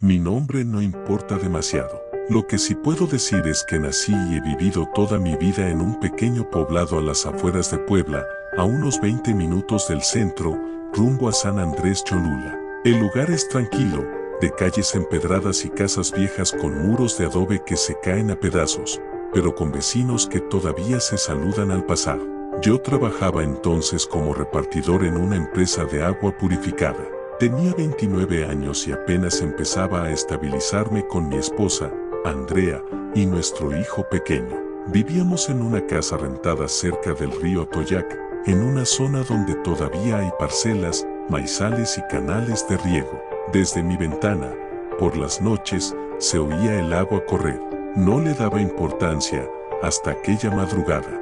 Mi nombre no importa demasiado. Lo que sí puedo decir es que nací y he vivido toda mi vida en un pequeño poblado a las afueras de Puebla, a unos 20 minutos del centro, rumbo a San Andrés Cholula. El lugar es tranquilo, de calles empedradas y casas viejas con muros de adobe que se caen a pedazos, pero con vecinos que todavía se saludan al pasar. Yo trabajaba entonces como repartidor en una empresa de agua purificada. Tenía 29 años y apenas empezaba a estabilizarme con mi esposa, Andrea, y nuestro hijo pequeño. Vivíamos en una casa rentada cerca del río Atoyac, en una zona donde todavía hay parcelas, maizales y canales de riego. Desde mi ventana, por las noches, se oía el agua correr. No le daba importancia hasta aquella madrugada.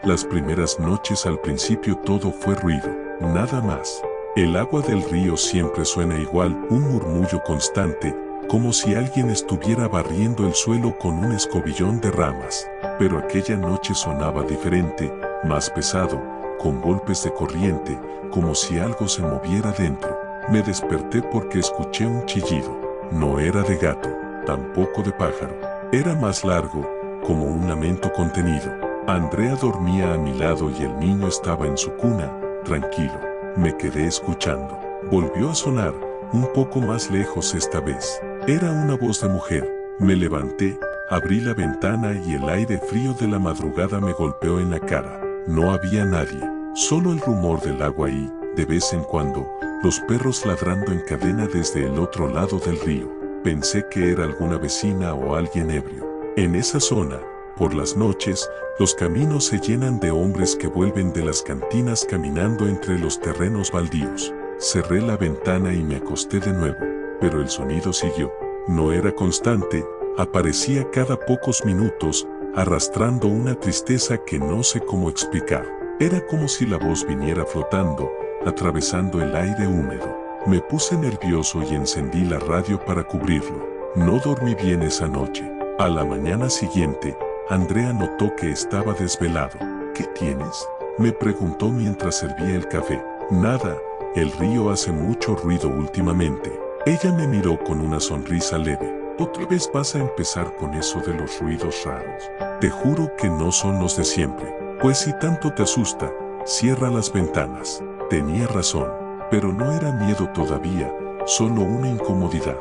Las primeras noches al principio todo fue ruido, nada más. El agua del río siempre suena igual, un murmullo constante, como si alguien estuviera barriendo el suelo con un escobillón de ramas. Pero aquella noche sonaba diferente, más pesado, con golpes de corriente, como si algo se moviera dentro. Me desperté porque escuché un chillido. No era de gato, tampoco de pájaro. Era más largo, como un lamento contenido. Andrea dormía a mi lado y el niño estaba en su cuna, tranquilo. Me quedé escuchando. Volvió a sonar, un poco más lejos esta vez. Era una voz de mujer. Me levanté, abrí la ventana y el aire frío de la madrugada me golpeó en la cara. No había nadie, solo el rumor del agua y, de vez en cuando, los perros ladrando en cadena desde el otro lado del río. Pensé que era alguna vecina o alguien ebrio. En esa zona, por las noches, los caminos se llenan de hombres que vuelven de las cantinas caminando entre los terrenos baldíos. Cerré la ventana y me acosté de nuevo, pero el sonido siguió. No era constante, aparecía cada pocos minutos, arrastrando una tristeza que no sé cómo explicar. Era como si la voz viniera flotando, atravesando el aire húmedo. Me puse nervioso y encendí la radio para cubrirlo. No dormí bien esa noche. A la mañana siguiente, Andrea notó que estaba desvelado. ¿Qué tienes?, me preguntó mientras servía el café. Nada, el río hace mucho ruido últimamente. Ella me miró con una sonrisa leve. ¿Otra vez vas a empezar con eso de los ruidos raros? Te juro que no son los de siempre. Pues si tanto te asusta, cierra las ventanas. Tenía razón, pero no era miedo todavía, solo una incomodidad.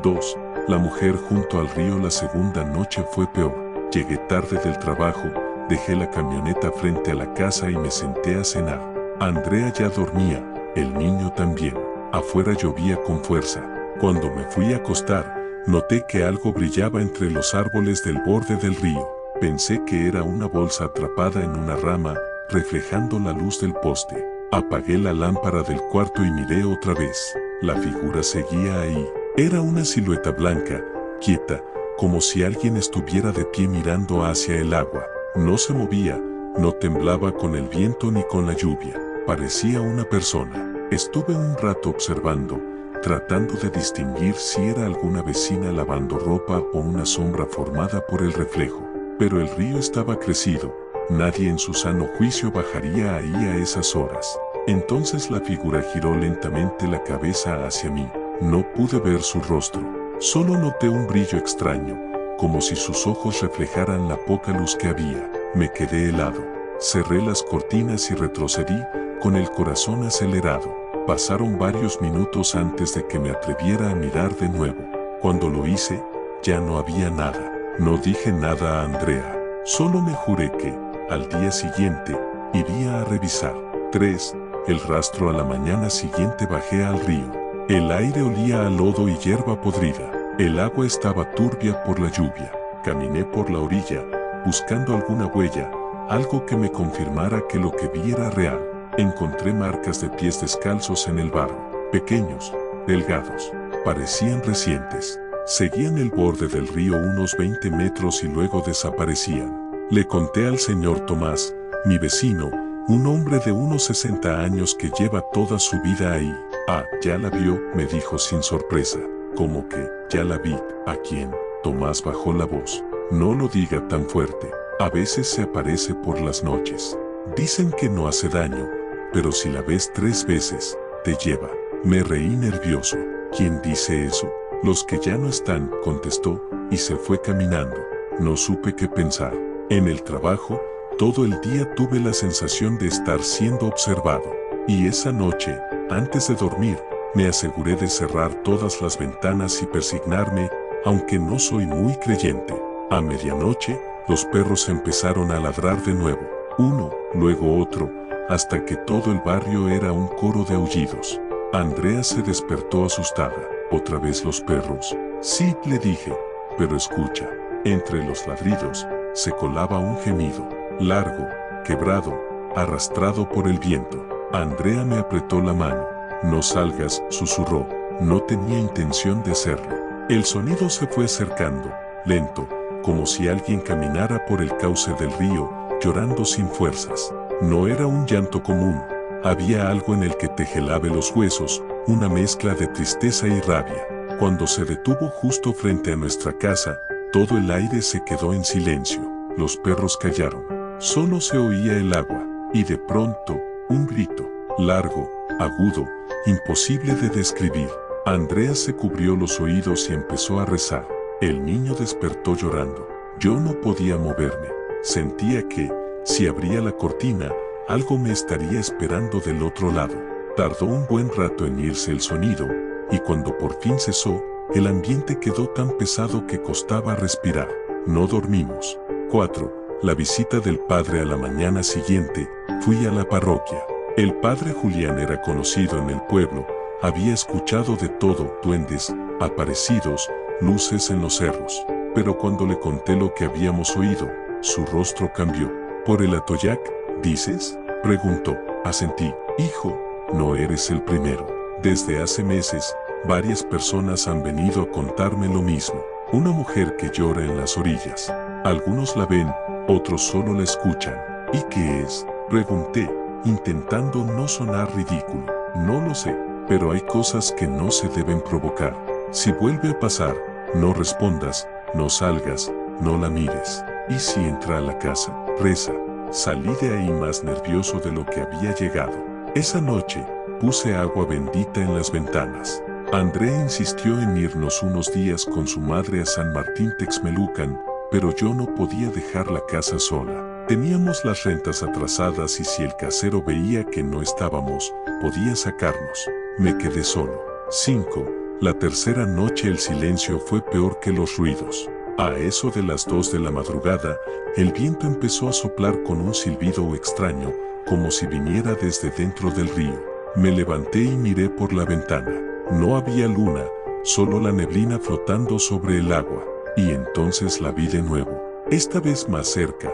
2. La mujer junto al río. La segunda noche fue peor. Llegué tarde del trabajo, dejé la camioneta frente a la casa y me senté a cenar. Andrea ya dormía, el niño también. Afuera llovía con fuerza. Cuando me fui a acostar, noté que algo brillaba entre los árboles del borde del río. Pensé que era una bolsa atrapada en una rama, reflejando la luz del poste. Apagué la lámpara del cuarto y miré otra vez. La figura seguía ahí. Era una silueta blanca, quieta, como si alguien estuviera de pie mirando hacia el agua. No se movía, no temblaba con el viento ni con la lluvia. Parecía una persona. Estuve un rato observando, tratando de distinguir si era alguna vecina lavando ropa o una sombra formada por el reflejo. Pero el río estaba crecido. Nadie en su sano juicio bajaría ahí a esas horas. Entonces la figura giró lentamente la cabeza hacia mí. No pude ver su rostro. Solo noté un brillo extraño, como si sus ojos reflejaran la poca luz que había. Me quedé helado. Cerré las cortinas y retrocedí, con el corazón acelerado. Pasaron varios minutos antes de que me atreviera a mirar de nuevo. Cuando lo hice, ya no había nada. No dije nada a Andrea. Solo me juré que, al día siguiente, iría a revisar. 3. El rastro. A la mañana siguiente bajé al río. El aire olía a lodo y hierba podrida. El agua estaba turbia por la lluvia. Caminé por la orilla, buscando alguna huella, algo que me confirmara que lo que vi era real. Encontré marcas de pies descalzos en el barro, pequeños, delgados, parecían recientes. Seguían el borde del río unos 20 metros y luego desaparecían. Le conté al señor Tomás, mi vecino, un hombre de unos 60 años que lleva toda su vida ahí. Ah, ya la vio, me dijo sin sorpresa. ¿Cómo que, ya la vi? ¿A quién? Tomás bajó la voz. No lo diga tan fuerte. A veces se aparece por las noches. Dicen que no hace daño, pero si la ves 3 veces, te lleva. Me reí nervioso. ¿Quién dice eso? Los que ya no están, contestó, y se fue caminando. No supe qué pensar. En el trabajo, todo el día tuve la sensación de estar siendo observado. Y esa noche, antes de dormir, me aseguré de cerrar todas las ventanas y persignarme, aunque no soy muy creyente. A medianoche, los perros empezaron a ladrar de nuevo, uno, luego otro, hasta que todo el barrio era un coro de aullidos. Andrea se despertó asustada. ¿Otra vez los perros? Sí, le dije, pero escucha. Entre los ladridos, se colaba un gemido, largo, quebrado, arrastrado por el viento. Andrea me apretó la mano. No salgas, susurró. No tenía intención de hacerlo. El sonido se fue acercando, lento, como si alguien caminara por el cauce del río, llorando sin fuerzas. No era un llanto común. Había algo en el que te gelaba los huesos, una mezcla de tristeza y rabia. Cuando se detuvo justo frente a nuestra casa, todo el aire se quedó en silencio. Los perros callaron. Solo se oía el agua, y de pronto, un grito, largo, agudo, imposible de describir. Andrea se cubrió los oídos y empezó a rezar. El niño despertó llorando. Yo no podía moverme. Sentía que, si abría la cortina, algo me estaría esperando del otro lado. Tardó un buen rato en irse el sonido, y cuando por fin cesó, el ambiente quedó tan pesado que costaba respirar. No dormimos. 4. La visita del padre a la mañana siguiente, fui a la parroquia. El padre Julián era conocido en el pueblo, había escuchado de todo, duendes, aparecidos, luces en los cerros. Pero cuando le conté lo que habíamos oído, su rostro cambió. ¿Por el atoyac, dices?, preguntó. Asentí. Hijo, no eres el primero. Desde hace meses, varias personas han venido a contarme lo mismo. Una mujer que llora en las orillas. Algunos la ven, otros solo la escuchan. ¿Y qué es?, pregunté, intentando no sonar ridículo. No lo sé, pero hay cosas que no se deben provocar. Si vuelve a pasar, no respondas, no salgas, no la mires. ¿Y si entra a la casa? Reza. Salí de ahí más nervioso de lo que había llegado. Esa noche, puse agua bendita en las ventanas. Andrea insistió en irnos unos días con su madre a San Martín Texmelucan, pero yo no podía dejar la casa sola. Teníamos las rentas atrasadas y si el casero veía que no estábamos, podía sacarnos. Me quedé solo. 5. La tercera noche el silencio fue peor que los ruidos. A eso de las 2 de la madrugada, el viento empezó a soplar con un silbido extraño, como si viniera desde dentro del río. Me levanté y miré por la ventana. No había luna, solo la neblina flotando sobre el agua. Y entonces la vi de nuevo, esta vez más cerca,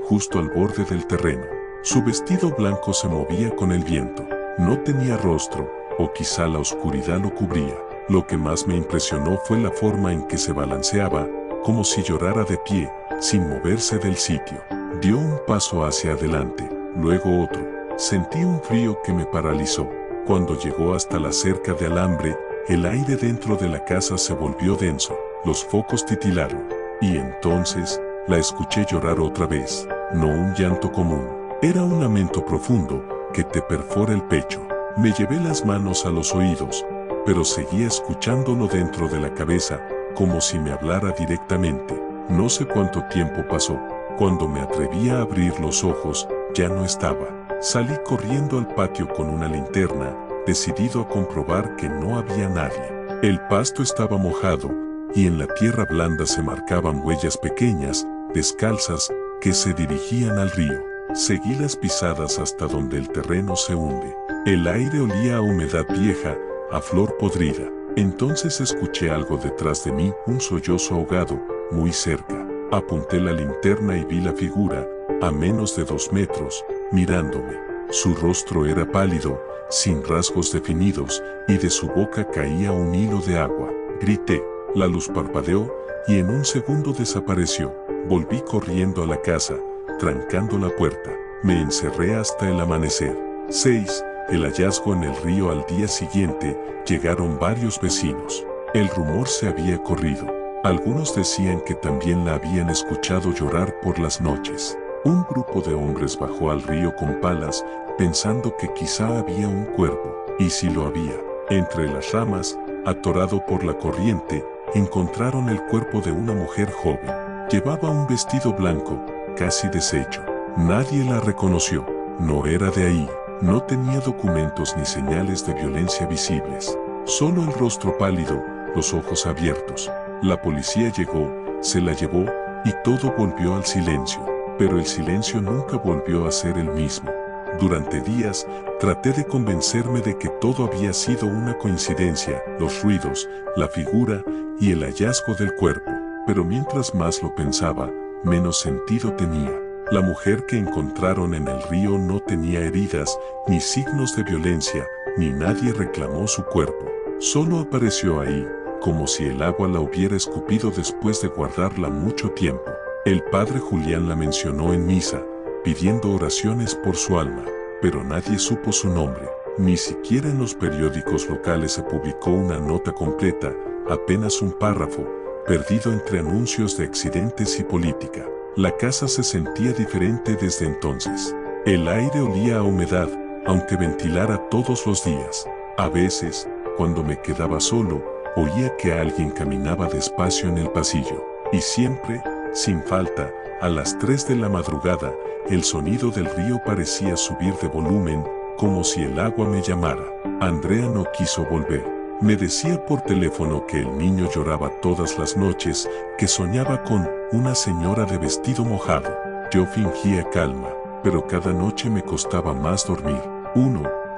justo al borde del terreno. Su vestido blanco se movía con el viento. No tenía rostro, o quizá la oscuridad lo cubría. Lo que más me impresionó fue la forma en que se balanceaba, como si llorara de pie, sin moverse del sitio. Dio un paso hacia adelante, luego otro. Sentí un frío que me paralizó. Cuando llegó hasta la cerca de alambre, el aire dentro de la casa se volvió denso. Los focos titilaron. Y entonces, la escuché llorar otra vez. No un llanto común. Era un lamento profundo, que te perfora el pecho. Me llevé las manos a los oídos, pero seguía escuchándolo dentro de la cabeza, como si me hablara directamente. No sé cuánto tiempo pasó. Cuando me atreví a abrir los ojos, ya no estaba. Salí corriendo al patio con una linterna, decidido a comprobar que no había nadie. El pasto estaba mojado, y en la tierra blanda se marcaban huellas pequeñas, descalzas, que se dirigían al río. Seguí las pisadas hasta donde el terreno se hunde. El aire olía a humedad vieja, a flor podrida. Entonces escuché algo detrás de mí, un sollozo ahogado, muy cerca. Apunté la linterna y vi la figura, a menos de 2 metros, mirándome. Su rostro era pálido, sin rasgos definidos, y de su boca caía un hilo de agua. Grité, la luz parpadeó, y en un segundo desapareció. Volví corriendo a la casa, trancando la puerta. Me encerré hasta el amanecer. 6. El hallazgo en el río. Al día siguiente, llegaron varios vecinos. El rumor se había corrido. Algunos decían que también la habían escuchado llorar por las noches. Un grupo de hombres bajó al río con palas, pensando que quizá había un cuerpo. Y si lo había. Entre las ramas, atorado por la corriente, encontraron el cuerpo de una mujer joven. Llevaba un vestido blanco, casi deshecho. Nadie la reconoció. No era de ahí. No tenía documentos ni señales de violencia visibles. Solo el rostro pálido, los ojos abiertos. La policía llegó, se la llevó y todo volvió al silencio. Pero el silencio nunca volvió a ser el mismo. Durante días, traté de convencerme de que todo había sido una coincidencia, los ruidos, la figura y el hallazgo del cuerpo. Pero mientras más lo pensaba, menos sentido tenía. La mujer que encontraron en el río no tenía heridas, ni signos de violencia, ni nadie reclamó su cuerpo. Solo apareció ahí, como si el agua la hubiera escupido después de guardarla mucho tiempo. El padre Julián la mencionó en misa, pidiendo oraciones por su alma, pero nadie supo su nombre. Ni siquiera en los periódicos locales se publicó una nota completa, apenas un párrafo, perdido entre anuncios de accidentes y política. La casa se sentía diferente desde entonces. El aire olía a humedad, aunque ventilara todos los días. A veces, cuando me quedaba solo, oía que alguien caminaba despacio en el pasillo. Y siempre, sin falta, a las 3 de la madrugada, el sonido del río parecía subir de volumen, como si el agua me llamara. Andrea no quiso volver. Me decía por teléfono que el niño lloraba todas las noches, que soñaba con una señora de vestido mojado. Yo fingía calma, pero cada noche me costaba más dormir.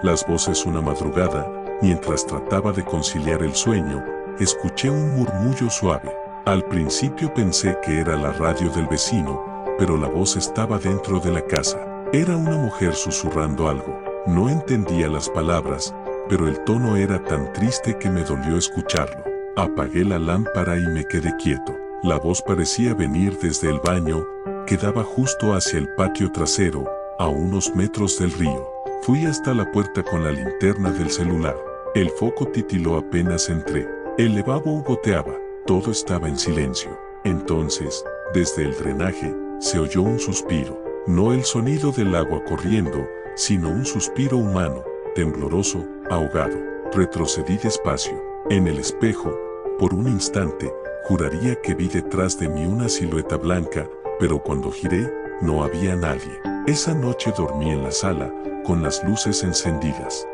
Las voces una madrugada, mientras trataba de conciliar el sueño, escuché un murmullo suave. Al principio pensé que era la radio del vecino, pero la voz estaba dentro de la casa. Era una mujer susurrando algo. No entendía las palabras, pero el tono era tan triste que me dolió escucharlo. Apagué la lámpara y me quedé quieto. La voz parecía venir desde el baño, que daba justo hacia el patio trasero, a unos metros del río. Fui hasta la puerta con la linterna del celular. El foco titiló apenas entré. El lavabo goteaba. Todo estaba en silencio. Entonces, desde el drenaje, se oyó un suspiro. No el sonido del agua corriendo, sino un suspiro humano, tembloroso, ahogado. Retrocedí despacio. En el espejo, por un instante, juraría que vi detrás de mí una silueta blanca, pero cuando giré, no había nadie. Esa noche dormí en la sala, con las luces encendidas.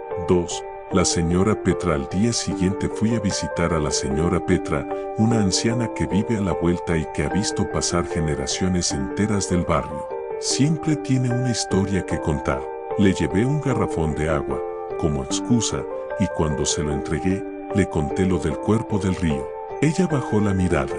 La señora Petra. Al día siguiente fui a visitar a la señora Petra, una anciana que vive a la vuelta y que ha visto pasar generaciones enteras del barrio. Siempre tiene una historia que contar. Le llevé un garrafón de agua, como excusa, y cuando se lo entregué, le conté lo del cuerpo del río. Ella bajó la mirada.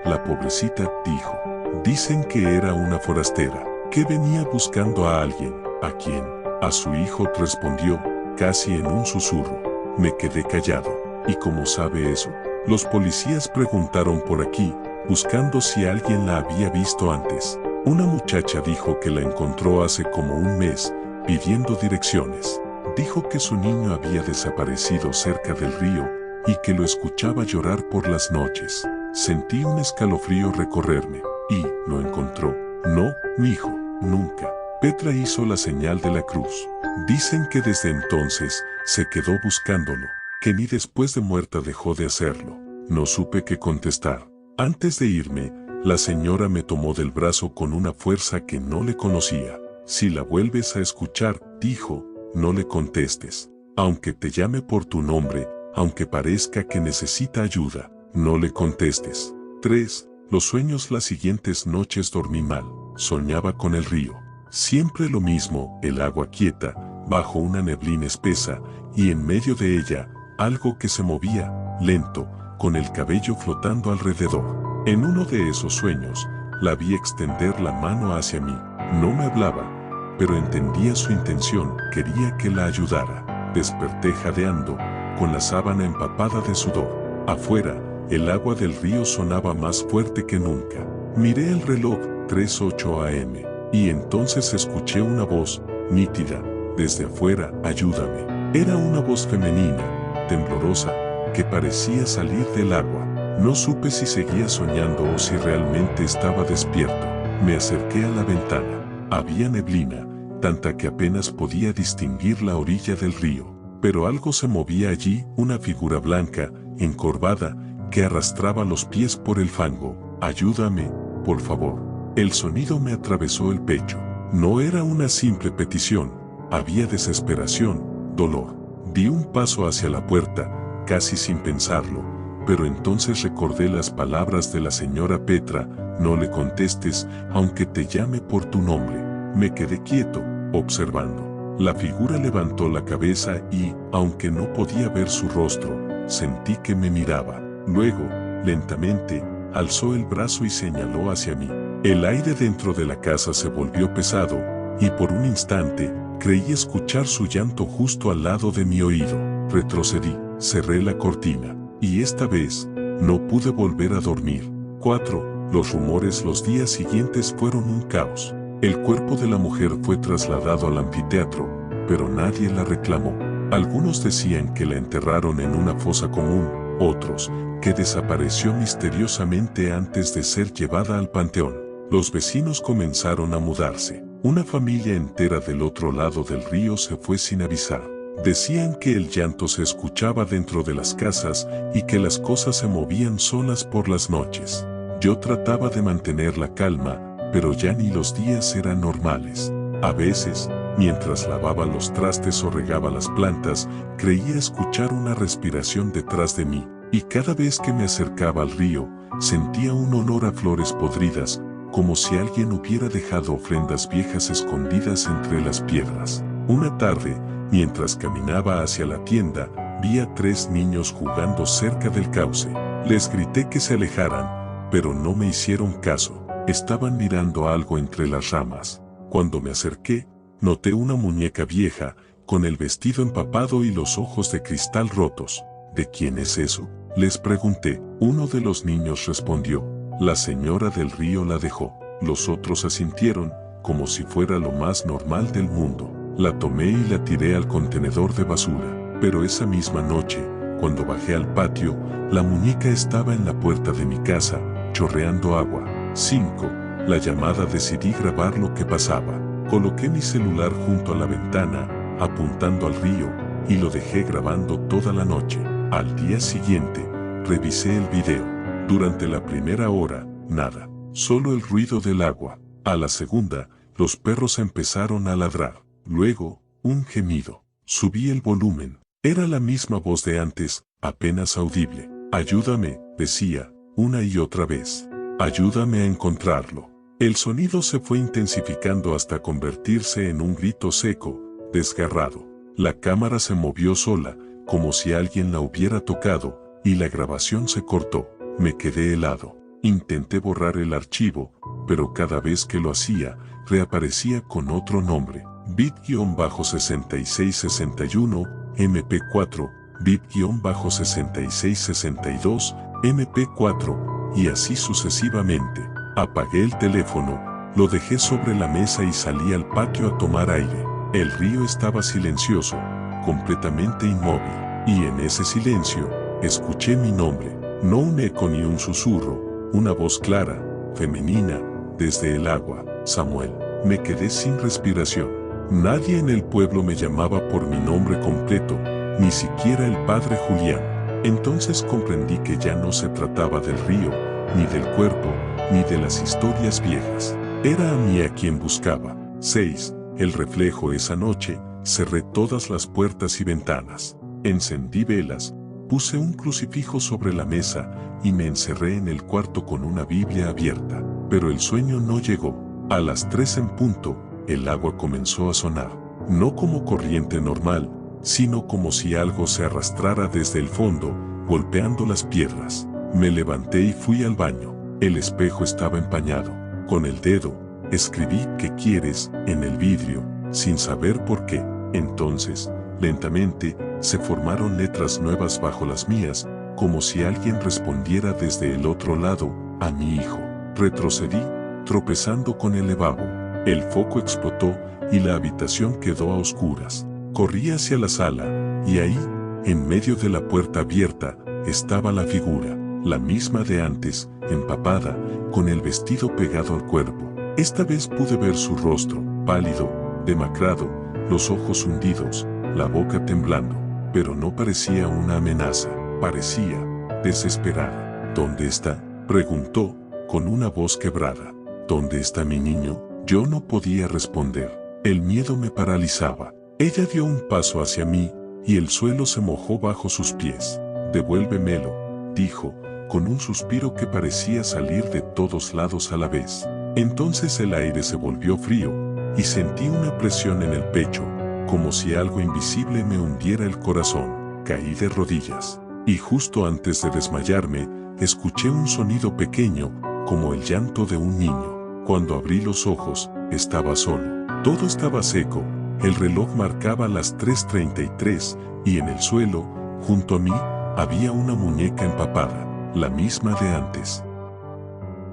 La pobrecita, dijo. Dicen que era una forastera, que venía buscando a alguien. ¿A quién? A su hijo, respondió, casi en un susurro. Me quedé callado. ¿Y cómo sabe eso? Los policías preguntaron por aquí, buscando si alguien la había visto antes. Una muchacha dijo que la encontró hace como un mes, pidiendo direcciones. Dijo que su niño había desaparecido cerca del río y que lo escuchaba llorar por las noches. Sentí un escalofrío recorrerme. ¿Y lo encontró? No, mijo, nunca. Petra hizo la señal de la cruz. Dicen que desde entonces se quedó buscándolo, que ni después de muerta dejó de hacerlo. No supe qué contestar. Antes de irme, la señora me tomó del brazo con una fuerza que no le conocía. Si la vuelves a escuchar, dijo, no le contestes. Aunque te llame por tu nombre, aunque parezca que necesita ayuda, no le contestes. 3. Los sueños. Las siguientes noches dormí mal. Soñaba con el río. Siempre lo mismo, el agua quieta, bajo una neblina espesa, y en medio de ella, algo que se movía, lento, con el cabello flotando alrededor. En uno de esos sueños, la vi extender la mano hacia mí. No me hablaba, pero entendía su intención, quería que la ayudara. Desperté jadeando, con la sábana empapada de sudor. Afuera, el agua del río sonaba más fuerte que nunca. Miré el reloj, 3:08 a.m., y entonces escuché una voz, nítida, desde afuera, ayúdame. Era una voz femenina, temblorosa, que parecía salir del agua. No supe si seguía soñando o si realmente estaba despierto. Me acerqué a la ventana. Había neblina, tanta que apenas podía distinguir la orilla del río. pero algo se movía allí, una figura blanca, encorvada, que arrastraba los pies por el fango. «Ayúdame, por favor». El sonido me atravesó el pecho. No era una simple petición, había desesperación, dolor. Di un paso hacia la puerta, casi sin pensarlo, pero entonces recordé las palabras de la señora Petra: «No le contestes, aunque te llame por tu nombre». Me quedé quieto, observando. La figura levantó la cabeza y, aunque no podía ver su rostro, sentí que me miraba. Luego, lentamente, alzó el brazo y señaló hacia mí. El aire dentro de la casa se volvió pesado, y por un instante, creí escuchar su llanto justo al lado de mi oído. Retrocedí, cerré la cortina, y esta vez, no pude volver a dormir. 4. Los rumores los días siguientes fueron un caos. El cuerpo de la mujer fue trasladado al anfiteatro, pero nadie la reclamó. Algunos decían que la enterraron en una fosa común, otros, que desapareció misteriosamente antes de ser llevada al panteón. Los vecinos comenzaron a mudarse. Una familia entera del otro lado del río se fue sin avisar. Decían que el llanto se escuchaba dentro de las casas y que las cosas se movían solas por las noches. Yo trataba de mantener la calma, pero ya ni los días eran normales. A veces, mientras lavaba los trastes o regaba las plantas, creía escuchar una respiración detrás de mí, y cada vez que me acercaba al río, sentía un olor a flores podridas, como si alguien hubiera dejado ofrendas viejas escondidas entre las piedras. Una tarde, mientras caminaba hacia la tienda, vi a 3 niños jugando cerca del cauce. Les grité que se alejaran, pero no me hicieron caso. Estaban mirando algo entre las ramas. Cuando me acerqué, noté una muñeca vieja, con el vestido empapado y los ojos de cristal rotos. «¿De quién es eso?», les pregunté. Uno de los niños respondió: «La señora del río la dejó». Los otros asintieron, como si fuera lo más normal del mundo. La tomé y la tiré al contenedor de basura. Pero esa misma noche, cuando bajé al patio, la muñeca estaba en la puerta de mi casa, chorreando agua. 5. La llamada. Decidí grabar lo que pasaba. Coloqué mi celular junto a la ventana, apuntando al río, y lo dejé grabando toda la noche. Al día siguiente, revisé el video. Durante la primera hora, nada, solo el ruido del agua. A la segunda, los perros empezaron a ladrar. Luego, un gemido. Subí el volumen. Era la misma voz de antes, apenas audible. «Ayúdame», decía, una y otra vez. «Ayúdame a encontrarlo». El sonido se fue intensificando hasta convertirse en un grito seco, desgarrado. La cámara se movió sola, como si alguien la hubiera tocado, y la grabación se cortó. Me quedé helado. Intenté borrar el archivo, pero cada vez que lo hacía, reaparecía con otro nombre. Bit-6661, MP4, Bit-6662, MP4, y así sucesivamente. Apagué el teléfono, lo dejé sobre la mesa y salí al patio a tomar aire. El río estaba silencioso, completamente inmóvil, y en ese silencio, escuché mi nombre. No un eco ni un susurro, una voz clara, femenina, desde el agua: «Samuel». Me quedé sin respiración. Nadie en el pueblo me llamaba por mi nombre completo, ni siquiera el padre Julián. Entonces comprendí que ya no se trataba del río, ni del cuerpo, ni de las historias viejas. Era a mí a quien buscaba. 6. El reflejo. Esa noche, cerré todas las puertas y ventanas. Encendí velas, puse un crucifijo sobre la mesa y me encerré en el cuarto con una Biblia abierta. Pero el sueño no llegó. A las 3 en punto, el agua comenzó a sonar. No como corriente normal, sino como si algo se arrastrara desde el fondo, golpeando las piedras. Me levanté y fui al baño. El espejo estaba empañado. Con el dedo, escribí «¿Qué quieres?» en el vidrio, sin saber por qué. Entonces, lentamente, se formaron letras nuevas bajo las mías, como si alguien respondiera desde el otro lado: «A mi hijo». Retrocedí, tropezando con el lavabo. El foco explotó y la habitación quedó a oscuras. Corrí hacia la sala, y ahí, en medio de la puerta abierta, estaba la figura, la misma de antes, empapada, con el vestido pegado al cuerpo. Esta vez pude ver su rostro, pálido, demacrado, los ojos hundidos, la boca temblando. pero no parecía una amenaza, parecía desesperada. ¿Dónde está?, preguntó, con una voz quebrada. ¿Dónde está mi niño? Yo no podía responder. El miedo me paralizaba. Ella dio un paso hacia mí, y el suelo se mojó bajo sus pies. Devuélvemelo, dijo, con un suspiro que parecía salir de todos lados a la vez. Entonces el aire se volvió frío, y sentí una presión en el pecho, como si algo invisible me hundiera el corazón. Caí de rodillas, y justo antes de desmayarme, escuché un sonido pequeño, como el llanto de un niño. Cuando abrí los ojos, estaba solo. Todo estaba seco, el reloj marcaba las 3:33, y en el suelo, junto a mí, había una muñeca empapada, la misma de antes.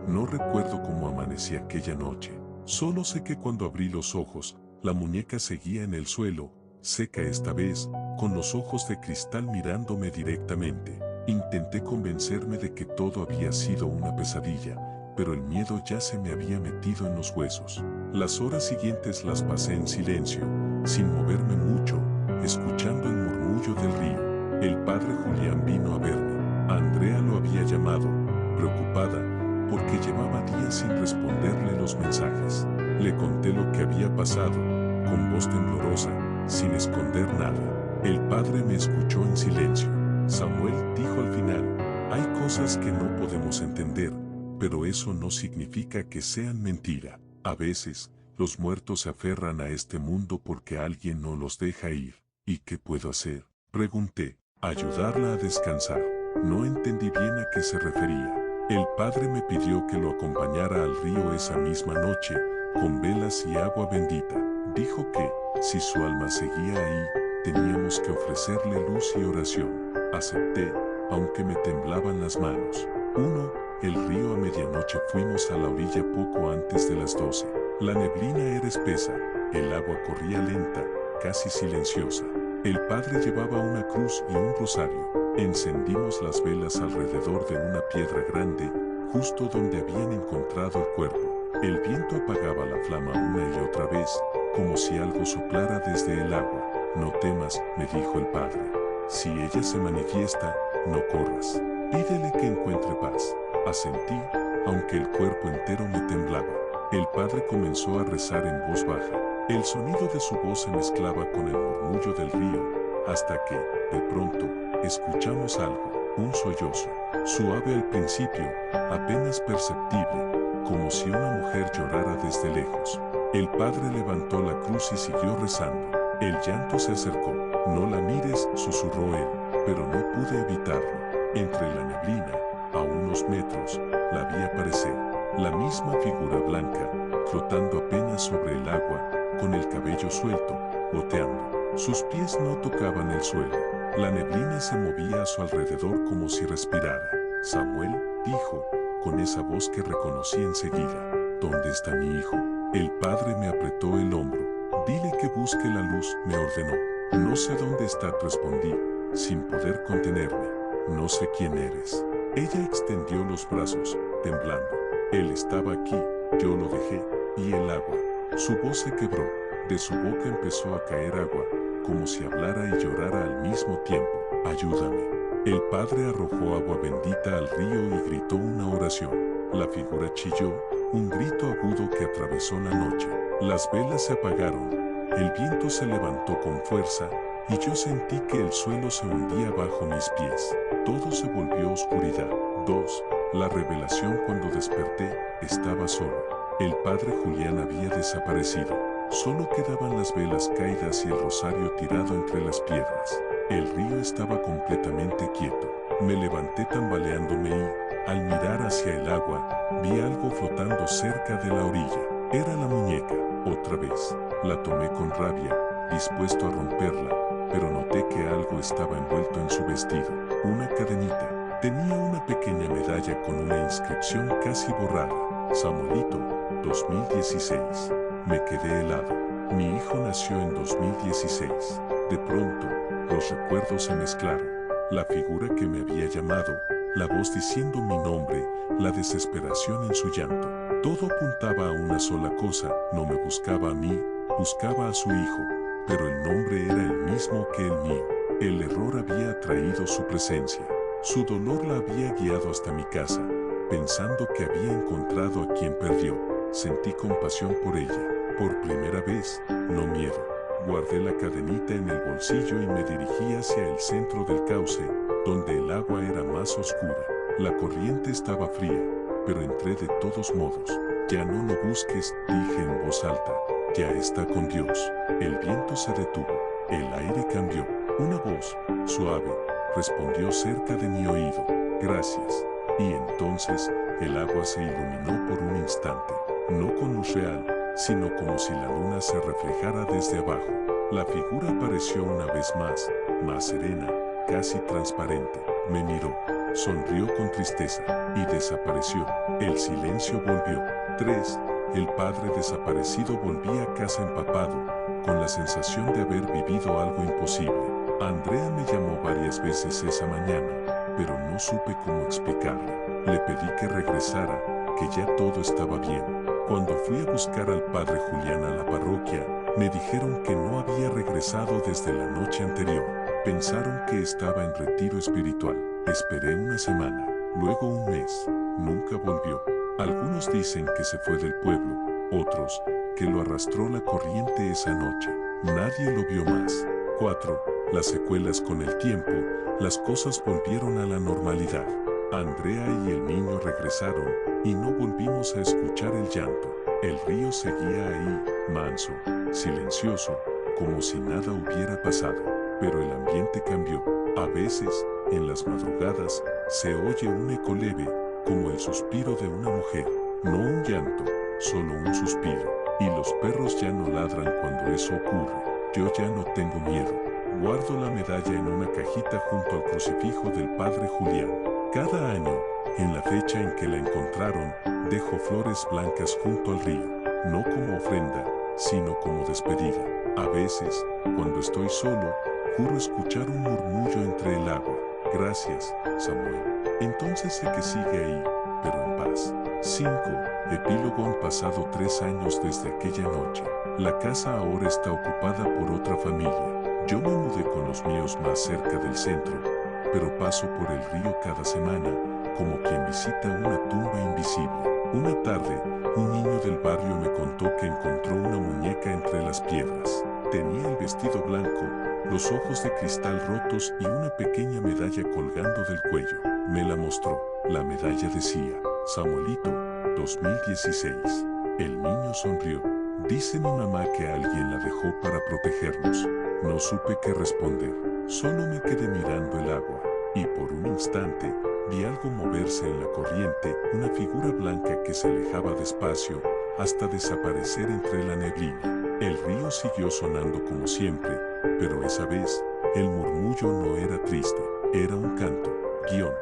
No recuerdo cómo amanecí aquella noche, solo sé que cuando abrí los ojos, la muñeca seguía en el suelo, seca esta vez, con los ojos de cristal mirándome directamente. Intenté convencerme de que todo había sido una pesadilla, pero el miedo ya se me había metido en los huesos. Las horas siguientes las pasé en silencio, sin moverme mucho, escuchando el murmullo del río. El padre Julián vino a verme. A Andrea lo había llamado, preocupada, porque llevaba días sin responderle los mensajes. Le conté lo que había pasado, con voz temblorosa, sin esconder nada. El padre me escuchó en silencio. Samuel dijo al final, hay cosas que no podemos entender, pero eso no significa que sean mentira. A veces, los muertos se aferran a este mundo porque alguien no los deja ir. ¿Y qué puedo hacer?, pregunté. Ayudarla a descansar. No entendí bien a qué se refería. El padre me pidió que lo acompañara al río esa misma noche, con velas y agua bendita. Dijo que, si su alma seguía ahí, teníamos que ofrecerle luz y oración. Acepté, aunque me temblaban las manos. El río a medianoche. Fuimos a la orilla poco antes de las 12. La neblina era espesa, el agua corría lenta, casi silenciosa. El padre llevaba una cruz y un rosario. Encendimos las velas alrededor de una piedra grande, justo donde habían encontrado el cuerpo. El viento apagaba la flama una y otra vez, como si algo soplara desde el agua. No temas, me dijo el padre. Si ella se manifiesta, no corras. Pídele que encuentre paz. Asentí, aunque el cuerpo entero me temblaba. El padre comenzó a rezar en voz baja. El sonido de su voz se mezclaba con el murmullo del río, hasta que, de pronto, escuchamos algo, un sollozo, suave al principio, apenas perceptible, como si una mujer llorara desde lejos. El padre levantó la cruz y siguió rezando. El llanto se acercó. No la mires, susurró él, pero no pude evitarlo. Entre la neblina, a unos metros, la vi aparecer, la misma figura blanca, flotando apenas sobre el agua, con el cabello suelto, goteando. Sus pies no tocaban el suelo. La neblina se movía a su alrededor como si respirara. Samuel, dijo, con esa voz que reconocí enseguida. ¿Dónde está mi hijo? El padre me apretó el hombro. Dile que busque la luz, me ordenó. No sé dónde está, respondí, sin poder contenerme. No sé quién eres. Ella extendió los brazos, temblando. Él estaba aquí, yo lo dejé, y el agua. Su voz se quebró, de su boca empezó a caer agua, como si hablara y llorara al mismo tiempo. Ayúdame. El padre arrojó agua bendita al río y gritó una oración. La figura chilló, un grito agudo que atravesó la noche. Las velas se apagaron, el viento se levantó con fuerza, y yo sentí que el suelo se hundía bajo mis pies. Todo se volvió oscuridad. La revelación. Cuando desperté, estaba solo. El padre Julián había desaparecido. Solo quedaban las velas caídas y el rosario tirado entre las piedras. El río estaba completamente quieto. Me levanté tambaleándome y, al mirar hacia el agua, vi algo flotando cerca de la orilla. Era la muñeca, otra vez. La tomé con rabia, dispuesto a romperla, pero noté que algo estaba envuelto en su vestido. Una cadenita. Tenía una pequeña medalla con una inscripción casi borrada. Samuelito, 2016. Me quedé helado. Mi hijo nació en 2016. De pronto, los recuerdos se mezclaron. La figura que me había llamado, la voz diciendo mi nombre, la desesperación en su llanto. Todo apuntaba a una sola cosa, no me buscaba a mí, buscaba a su hijo, pero el nombre era el mismo que el mío. El error había atraído su presencia. Su dolor la había guiado hasta mi casa, pensando que había encontrado a quien perdió. Sentí compasión por ella. Por primera vez, no miedo. Guardé la cadenita en el bolsillo y me dirigí hacia el centro del cauce, donde el agua era más oscura. La corriente estaba fría, pero entré de todos modos. Ya no lo busques, dije en voz alta. Ya está con Dios. El viento se detuvo. El aire cambió. Una voz, suave, respondió cerca de mi oído. Gracias. Y entonces, el agua se iluminó por un instante. No con luz real, sino como si la luna se reflejara desde abajo. La figura apareció una vez más serena, casi transparente. Me miró, sonrió con tristeza y desapareció. El silencio volvió. 3. El padre desaparecido volvía a casa empapado, con la sensación de haber vivido algo imposible. Andrea me llamó varias veces esa mañana, pero no supe cómo explicarle. Le pedí que regresara, que ya todo estaba bien. Cuando fui a buscar al padre Julián a la parroquia, me dijeron que no había regresado desde la noche anterior. Pensaron que estaba en retiro espiritual. Esperé una semana, luego un mes. Nunca volvió. Algunos dicen que se fue del pueblo, otros que lo arrastró la corriente esa noche. Nadie lo vio más. 4. Las secuelas con el tiempo, las cosas volvieron a la normalidad. Andrea y el niño regresaron y no volvimos a escuchar el llanto. El río seguía ahí, manso, silencioso, como si nada hubiera pasado. Pero el ambiente cambió. A veces, en las madrugadas, se oye un eco leve, como el suspiro de una mujer. No un llanto, solo un suspiro. Y los perros ya no ladran cuando eso ocurre. Yo ya no tengo miedo. Guardo la medalla en una cajita junto al crucifijo del padre Julián. Cada año, en la fecha en que la encontraron, dejo flores blancas junto al río. No como ofrenda, sino como despedida. A veces, cuando estoy solo, juro escuchar un murmullo entre el agua. Gracias, Samuel. Entonces sé que sigue ahí, pero en paz. 5. Epílogo. Han pasado 3 años desde aquella noche. La casa ahora está ocupada por otra familia. Yo me mudé con los míos más cerca del centro, pero paso por el río cada semana, como quien visita una tumba invisible. Una tarde, un niño del barrio me contó que encontró una muñeca entre las piedras. Tenía el vestido blanco, los ojos de cristal rotos y una pequeña medalla colgando del cuello. Me la mostró. La medalla decía, Samuelito, 2016. El niño sonrió. Dice mi mamá que alguien la dejó para protegernos. No supe qué responder. Solo me quedé mirando el agua. Y por un instante, vi algo moverse en la corriente, una figura blanca que se alejaba despacio, hasta desaparecer entre la neblina. El río siguió sonando como siempre, pero esa vez, el murmullo no era triste, era un canto. Guión.